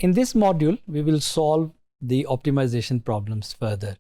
In this module, we will solve the optimization problems further.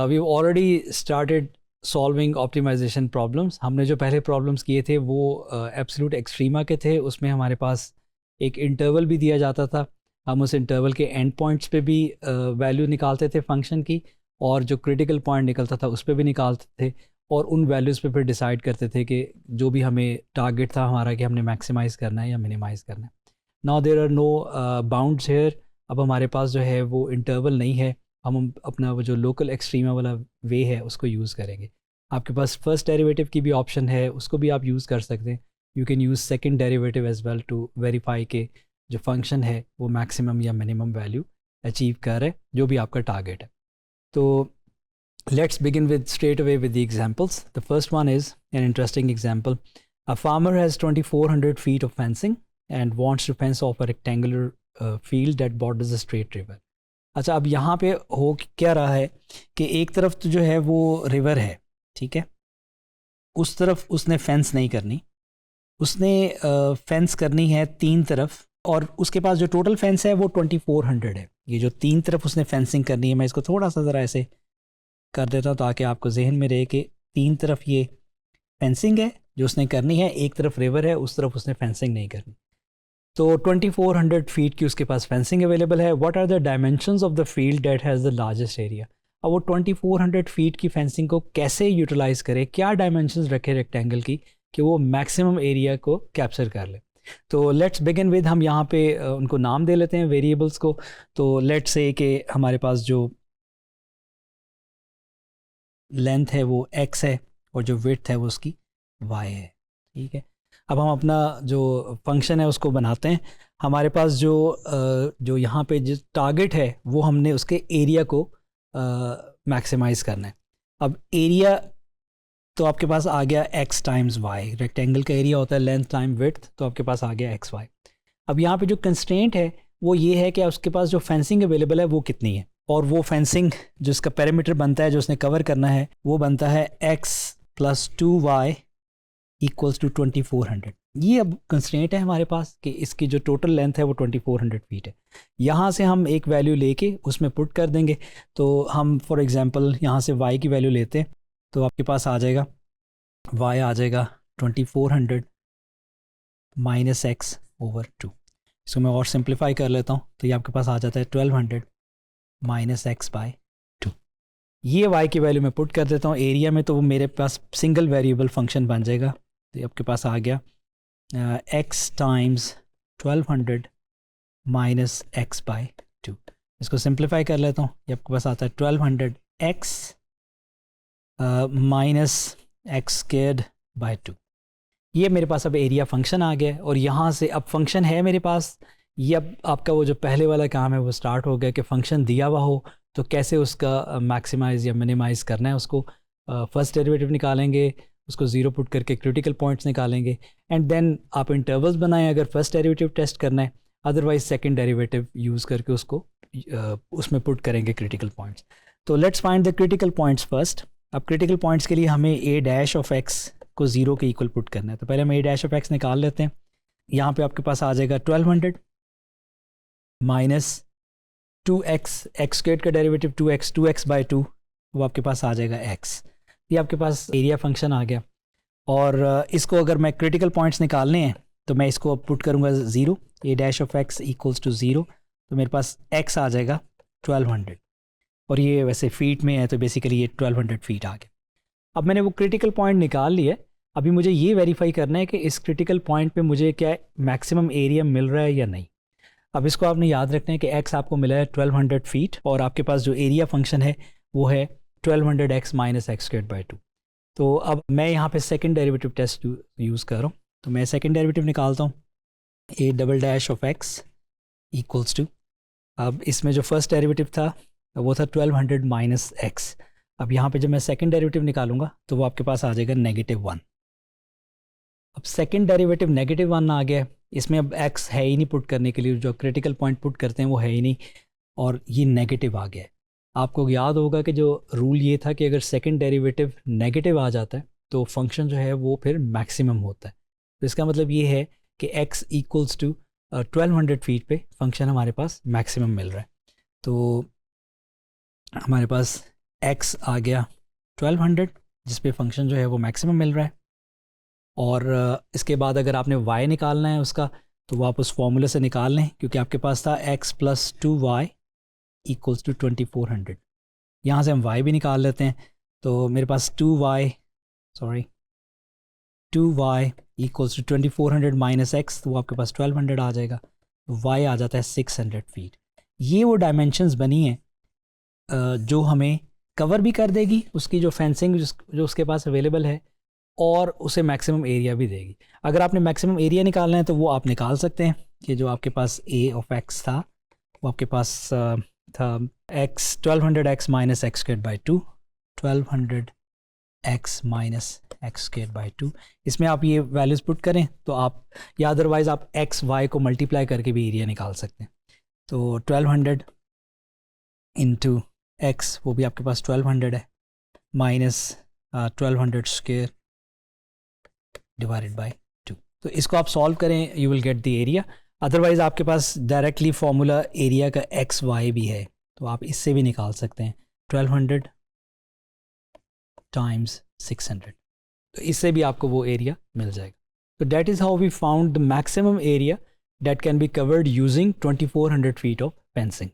We've already started solving optimization problems. हमने जो पहले problems किए थे वो absolute extrema के थे. उसमें हमारे पास एक interval भी दिया जाता था. हम उस interval के end points पे भी value निकालते थे function की, और जो critical point निकलता था उस पे भी निकालते थे, और उन values पे फिर decide करते थे कि जो भी हमें target था हमारा कि हमने maximize करना है या minimize करना है. Now there are no bounds here. अब हमारे पास जो है वो interval नहीं है. हम अपना वो जो लोकल एक्सट्रीमा वाला वे है उसको यूज़ करेंगे. आपके पास फर्स्ट डेरिवेटिव की भी ऑप्शन है, उसको भी आप यूज़ कर सकते हैं. You can use second derivative as well to verify के जो फंक्शन है वो मैक्सिमम या मिनिमम वैल्यू अचीव कर रहे, जो भी आपका टारगेट है. तो let's begin with straight away with the examples. The first one is an interesting example. A farmer has 2400 feet of fencing and wants to fence off a rectangular field that borders a straight river. अच्छा, अब यहाँ पे हो क्या रहा है कि एक तरफ तो जो है वो रिवर है, ठीक है, उस तरफ उसने फेंस नहीं करनी, उसने फेंस करनी है तीन तरफ, और उसके पास जो टोटल फेंस है वो 2400 है. ये जो तीन तरफ उसने फेंसिंग करनी है, मैं इसको थोड़ा सा ज़रा ऐसे कर देता हूँ ताकि आपको जहन में रहे कि तीन तरफ ये फेंसिंग है जो उसने करनी है, एक तरफ रिवर है, उस तरफ उसने फेंसिंग नहीं करनी. तो 2400 फीट की उसके पास फेंसिंग अवेलेबल है. What are the dimensions of the field that has the largest area. अब वो 2400 फीट की फेंसिंग को कैसे यूटिलाइज़ करे, क्या डायमेंशंस रखे रेक्टेंगल की कि वो मैक्सिमम एरिया को कैप्चर कर ले. तो लेट्स बिगिन विद, हम यहाँ पे उनको नाम दे लेते हैं वेरिएबल्स को. तो लेट्स से कि हमारे पास जो लेंथ है वो x है और जो विड्थ है वो उसकी y है, ठीक है. अब हम अपना जो फंक्शन है उसको बनाते हैं. हमारे पास जो यहाँ पे जो टारगेट है वो हमने उसके एरिया को मैक्सिमाइज़ करना है. अब एरिया तो आपके पास आ गया x टाइम्स y. रेक्टेंगल का एरिया होता है लेंथ टाइम विड्थ, तो आपके पास आ गया xy. अब यहाँ पे जो कंस्ट्रेंट है वो ये है कि उसके पास जो फेंसिंग अवेलेबल है वो कितनी है, और वो फेंसिंग जो इसका पेरीमीटर बनता है जो उसने कवर करना है वो बनता है x + 2y इक्वल्स टू 2400. ये अब कंस्ट्रेंट है हमारे पास कि इसकी जो टोटल लेंथ है वो 2400 फीट है. यहाँ से हम एक वैल्यू लेके उसमें पुट कर देंगे. तो हम फॉर एग्जांपल यहाँ से y की वैल्यू लेते हैं, तो आपके पास आ जाएगा y आ जाएगा 2400 माइनस x ओवर 2. इसको मैं और सिंप्लीफाई कर लेता हूँ, तो ये आपके पास आ जाता है 1200 माइनस x/2. ये y की वैल्यू मैं पुट कर देता हूँ एरिया में, तो वो मेरे पास सिंगल वेरिएबल फंक्शन बन जाएगा. तो आपके पास आ गया x टाइम्स 1200 माइनस x/2. इसको सिंप्लीफाई कर लेता हूँ, ये आपके पास आता है 1200x माइनस x²/2. ये मेरे पास अब एरिया फंक्शन आ गया. और यहाँ से अब फंक्शन है मेरे पास, ये अब आपका वो जो पहले वाला काम है वो स्टार्ट हो गया कि फंक्शन दिया हुआ हो तो कैसे उसका मैक्सिमाइज़ या मिनिमाइज़ करना है. उसको फर्स्ट डेरिवेटिव निकालेंगे, उसको ज़ीरो पुट करके क्रिटिकल पॉइंट्स निकालेंगे, एंड देन आप इंटरवल्स बनाएं अगर फर्स्ट डेरिवेटिव टेस्ट करना है, अदरवाइज सेकंड डेरिवेटिव यूज़ करके उसको उसमें पुट करेंगे क्रिटिकल पॉइंट्स. तो let's find the critical points first. अब क्रिटिकल पॉइंट्स के लिए हमें a' को 0 के इक्वल पुट करना है. तो पहले हम a' निकाल लेते हैं. यहाँ पे आपके पास आ जाएगा 1200 माइनस 2x, x² का डेरिवेटिव 2x/2 वो आपके पास आ जाएगा x. ये आपके पास एरिया फंक्शन आ गया. और इसको अगर मैं क्रिटिकल पॉइंट्स निकालने हैं तो मैं इसको अब पुट करूँगा 0, a' इक्वल्स टू 0. तो मेरे पास x आ जाएगा 1200, और ये वैसे फीट में है तो बेसिकली ये 1200 फीट आ गया. अब मैंने वो क्रिटिकल पॉइंट निकाल लिया. अभी मुझे ये वेरीफाई करना है कि इस क्रिटिकल पॉइंट पे मुझे क्या मैक्सिमम एरिया मिल रहा है या नहीं. अब इसको आपने याद रखना है कि x आपको मिला है 1200 फीट, और आपके पास जो एरिया फंक्शन है वो है 1200x माइनस x²/2. तो अब मैं यहाँ पे सेकंड डेरिवेटिव टेस्ट यूज़ कर रहा हूँ. तो मैं सेकंड डेरिवेटिव निकालता हूँ, a'(x) इक्वल्स टू, अब इसमें जो फर्स्ट डेरिवेटिव था वो था 1200 माइनस x. अब यहाँ पे जब मैं सेकंड डेरिवेटिव निकालूंगा तो वो आपके पास आ जाएगा -1. अब सेकंड डेरिवेटिव -1 आ गया. इसमें अब x है ही नहीं पुट करने के लिए, जो क्रिटिकल पॉइंट पुट करते हैं वो है ही नहीं, और ये नेगेटिव आ गया है. आपको याद होगा कि जो रूल ये था कि अगर सेकंड डेरिवेटिव नेगेटिव आ जाता है तो फंक्शन जो है वो फिर मैक्सिमम होता है. तो इसका मतलब ये है कि x इक्वल्स टू 1200 फीट पे फंक्शन हमारे पास मैक्सिमम मिल रहा है। तो हमारे पास x आ गया 1200 जिस पे फंक्शन जो है वो मैक्सिमम मिल रहा है। और इसके बाद अगर आपने y निकालना है उसका, तो वो आप उस फॉर्मूले से निकाल लें, क्योंकि आपके पास था x + 2y = 2400। यहाँ से हम y भी निकाल लेते हैं। तो मेरे पास 2y = 2400 - x, तो वो आपके पास 1200 आ जाएगा। y आ जाता है 600 फीट। ये वो डायमेंशंस बनी हैं जो हमें कवर भी कर देगी उसकी जो फेंसिंग जो उसके पास अवेलेबल है, और उसे मैक्सिमम एरिया भी देगी। अगर आपने मैक्सिमम एरिया निकालना है तो वो आप निकाल सकते हैं कि जो आपके पास a(x) था वो आपके पास था x 1200x - x²/2, 1200x - x²/2। इसमें आप ये वैल्यूज़ पुट करें तो आप, या अदरवाइज़ आप x y को मल्टीप्लाई करके भी एरिया निकाल सकते हैं। तो 1200 इंटू x, वो भी आपके पास 1200 है, माइनस 1200² डिवाइडेड बाई 2। तो इसको आप सॉल्व करें, you will get the area. Otherwise आपके पास डायरेक्टली फॉर्मूला एरिया का एक्स वाई भी है, तो आप इससे भी निकाल सकते हैं 1200 × 600, तो इससे भी आपको वो एरिया मिल जाएगा। तो that is how we found the maximum area that can be covered using 2400 feet of fencing.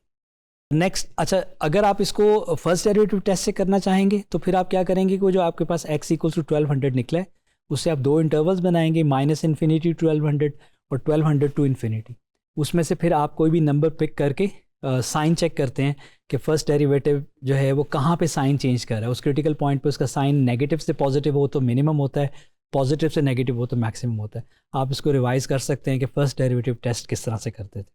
Next, अच्छा, अगर आप इसको फर्स्ट डेरिवेटिव टेस्ट से करना चाहेंगे तो फिर आप क्या करेंगे कि वो जो आपके पास x = 1200 निकला है उससे आप दो इंटरवल्स बनाएंगे, -∞ 1200 और 1200 to ∞। उसमें से फिर आप कोई भी नंबर पिक करके साइन चेक करते हैं कि फर्स्ट डेरिवेटिव जो है वो कहाँ पे साइन चेंज कर रहा है। उस क्रिटिकल पॉइंट पे उसका साइन नेगेटिव से पॉजिटिव हो तो मिनिमम होता है, पॉजिटिव से नेगेटिव हो तो मैक्सिमम होता है। आप इसको रिवाइज कर सकते हैं कि फर्स्ट डेरिवेटिव टेस्ट किस तरह से करते थे।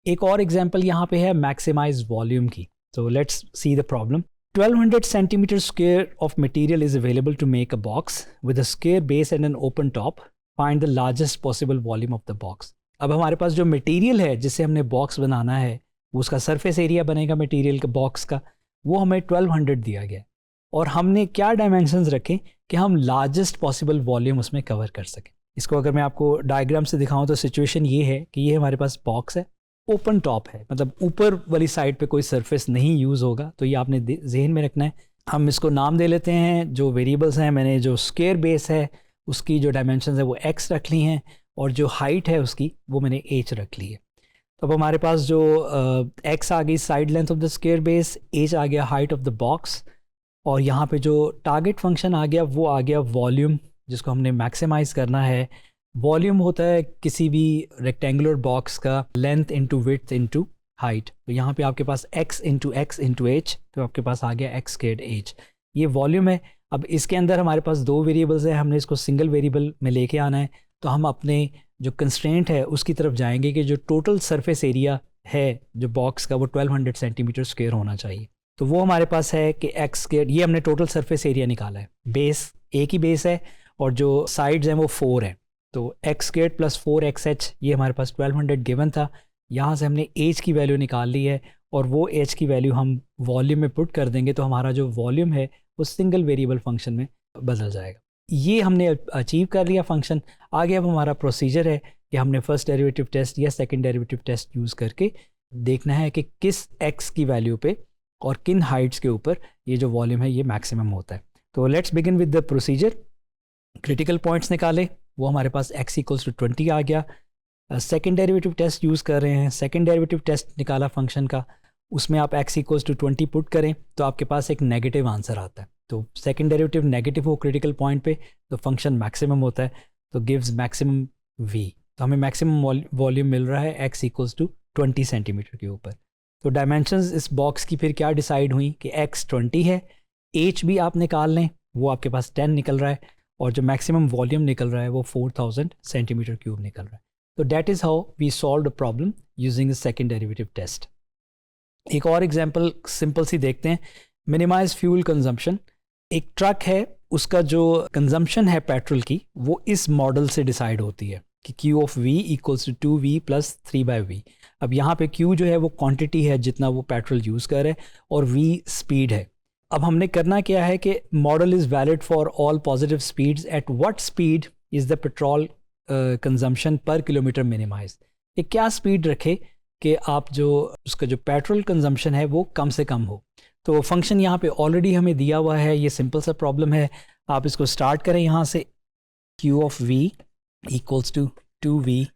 एक और एग्जांपल यहाँ पे है मैक्सिमाइज वॉल्यूम की। तो let's see the problem. 1200 centimeter square of material is available to make a box with a square base and an open top. Find the largest possible volume of the box. अब हमारे पास जो material है जिससे हमने box बनाना है, उसका surface area बनेगा material का, बॉक्स का, वो हमें 1200 दिया गया, और हमने क्या डायमेंशंस रखे कि हम लार्जेस्ट पॉसिबल वॉल्यूम उसमें कवर कर सकें। इसको अगर मैं आपको डायग्राम से दिखाऊं तो सिचुएशन ये है कि ये हमारे पास बॉक्स है, ओपन टॉप है, मतलब ऊपर वाली साइड पे कोई सरफेस नहीं यूज़ होगा, तो ये आपने जहन में रखना है। हम इसको नाम दे लेते हैं, जो वेरिएबल्स हैं, मैंने जो स्क्वायर बेस है उसकी जो डायमेंशन है वो x रख ली हैं, और जो हाइट है उसकी वो मैंने h रख ली है। तो अब हमारे पास जो x आ गई side length of the square base, h आ गया हाइट ऑफ द बॉक्स, और यहाँ पे जो टारगेट फंक्शन आ गया वो आ गया वॉल्यूम, जिसको हमने मैक्सिमाइज़ करना है। वॉल्यूम होता है किसी भी रेक्टेंगुलर बॉक्स का length into width into height. तो यहाँ पे आपके पास x इंटू h, तो आपके पास आ गया x²h, ये वॉल्यूम है। अब इसके अंदर हमारे पास दो वेरिएबल्स हैं, हमने इसको सिंगल वेरिएबल में लेके आना है। तो हम अपने जो कंस्ट्रेंट है उसकी तरफ जाएंगे कि जो टोटल सरफेस एरिया है जो बॉक्स का वो 1200 सेंटीमीटर स्क्वायर होना चाहिए। तो वो हमारे पास है कि x², ये हमने टोटल सरफेस एरिया निकाला है। बेस एक ही बेस है और जो साइड्स हैं वो 4 है, तो x² + 4xh ये हमारे पास 1200 गिवन था। यहाँ से हमने h की वैल्यू निकाल ली है, और वो h की वैल्यू हम वॉल्यूम में पुट कर देंगे, तो हमारा जो वॉल्यूम है वो सिंगल वेरिएबल फंक्शन में बदल जाएगा। ये हमने अचीव कर लिया फंक्शन। आगे अब हमारा प्रोसीजर है कि हमने फर्स्ट डेरिवेटिव टेस्ट या सेकंड डेरिवेटिव टेस्ट यूज़ करके देखना है कि किस x की वैल्यू पे और किन हाइट्स के ऊपर ये जो वॉल्यूम है ये मैक्सिमम होता है। तो let's begin with the procedure. Critical points निकाले, वो हमारे पास x = 20 आ गया। सेकंड डेरिवेटिव टेस्ट यूज़ कर रहे हैं, सेकंड डेरिवेटिव टेस्ट निकाला फंक्शन का, उसमें आप x = 20 पुट करें तो आपके पास एक नेगेटिव आंसर आता है। तो सेकंड डेरिवेटिव नेगेटिव हो क्रिटिकल पॉइंट पे तो फंक्शन मैक्सिमम होता है, तो गिव्स मैक्सिमम v। तो हमें मैक्सिमम वॉल्यूम मिल रहा है x = 20 सेंटीमीटर के ऊपर। तो डायमेंशंस इस बॉक्स की फिर क्या डिसाइड हुई कि x 20 है, h भी आप निकाल लें, वो आपके पास 10 निकल रहा है, और जो मैक्सिमम वॉल्यूम निकल रहा है वो 4000 सेंटीमीटर क्यूब निकल रहा है। तो that is how we solve the problem using the second derivative test. एक और एग्जांपल सिंपल सी देखते हैं। Minimise fuel consumption. एक ट्रक है, उसका जो कंजम्पशन है पेट्रोल की वो इस मॉडल से डिसाइड होती है कि Q of V = 2V + 3/V। अब यहाँ पे Q जो है वो क्वांटिटी है जितना वो पेट्रोल यूज़ कर रहा है, और V स्पीड है। अब हमने करना क्या है कि model is valid for all positive speeds, at what speed is the petrol consumption per kilometre minimise. ये क्या स्पीड रखे कि आप जो उसका जो पेट्रोल कंजम्पशन है वो कम से कम हो। तो फंक्शन यहाँ पे ऑलरेडी हमें दिया हुआ है, ये सिंपल सा प्रॉब्लम है। आप इसको स्टार्ट करें यहाँ से, Q of V equals to 2V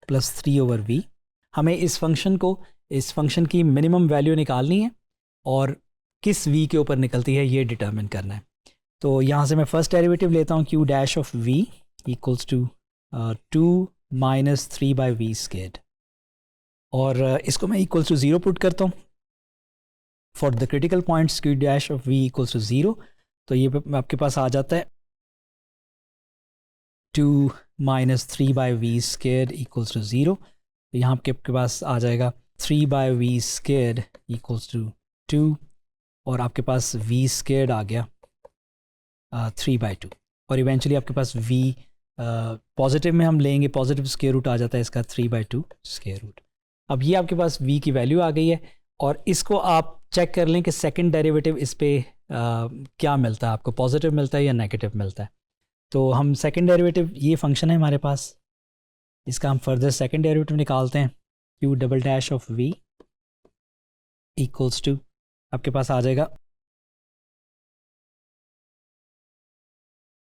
plus 3/V। हमें इस फंक्शन की मिनिमम वैल्यू निकालनी है और किस V के ऊपर निकलती है ये डिटरमिन करना है। तो यहाँ से मैं फर्स्ट डेरिवेटिव लेता हूँ, Q dash of V equals to 2 minus 3/V squared, और इसको मैं इक्वल्स टू 0 पुट करता हूँ for the critical points Q dash of V equals to 0। तो ये आपके पास आ जाता है 2 minus 3/V squared equals to 0। तो यहाँ आपके पास आ जाएगा 3/V स्क्वायर्ड इक्वल्स टू 2, और आपके पास V स्क्वायर्ड आ गया 3/2, और इवेंचुअली आपके पास V पॉजिटिव में हम लेंगे, पॉजिटिव स्क्वायर रूट आ जाता है इसका 3/2 स्क्वायर रूट। अब ये आपके पास V की वैल्यू आ गई है, और इसको आप चेक कर लें कि सेकंड डेरिवेटिव इस पे क्या मिलता है आपको, पॉजिटिव मिलता है या नेगेटिव मिलता है। तो हम सेकंड डेरिवेटिव, ये फंक्शन है हमारे पास, इसका हम फर्दर सेकंड डेरिवेटिव निकालते हैं। Q double dash of V equals to आपके पास आ जाएगा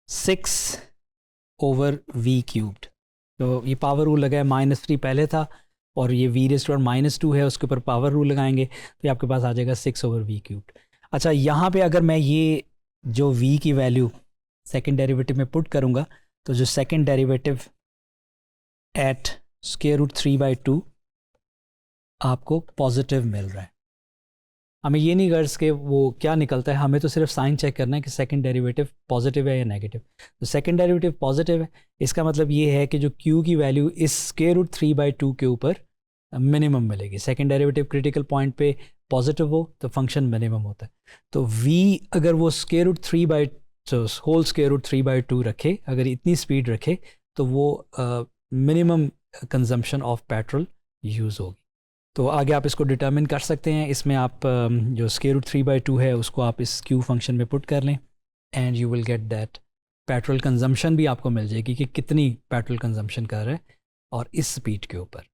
6/V क्यूब्ड। तो ये पावर रूल लगा है, -3 पहले था और ये V रेज़ टू पावर -2 है, उसके ऊपर पावर रूल लगाएंगे तो ये आपके पास आ जाएगा 6/V क्यूब्ड। अच्छा, यहाँ पे अगर मैं ये जो V की वैल्यू सेकंड डेरिवेटिव में पुट करूँगा तो जो second derivative at square root 3/2 आपको पॉजिटिव मिल रहा है। हमें ये नहीं गर्ज के वो क्या निकलता है, हमें तो सिर्फ साइन चेक करना है कि सेकंड डेरिवेटिव पॉजिटिव है या नेगेटिव। तो सेकंड डेरिवेटिव पॉजिटिव है, इसका मतलब ये है कि जो Q की वैल्यू इस स्क्वायर रूट 3/2 के ऊपर मिनिमम मिलेगी। सेकंड डेरिवेटिव क्रिटिकल पॉइंट पे पॉजिटिव हो तो फंक्शन मिनिमम होता है। तो V अगर वो स्क्वायर रूट 3/2 रखे, अगर इतनी स्पीड रखे तो वो minimum consumption of petrol use होगी। तो आगे आप इसको डिटर्मिन कर सकते हैं। इसमें आप जो स्क्वायर रूट 3/2 है उसको आप इस Q फंक्शन में पुट कर लें and you will get that petrol consumption भी आपको मिल जाएगी कि कितनी पेट्रोल कंजम्पशन कर रहा है और इस स्पीड के ऊपर।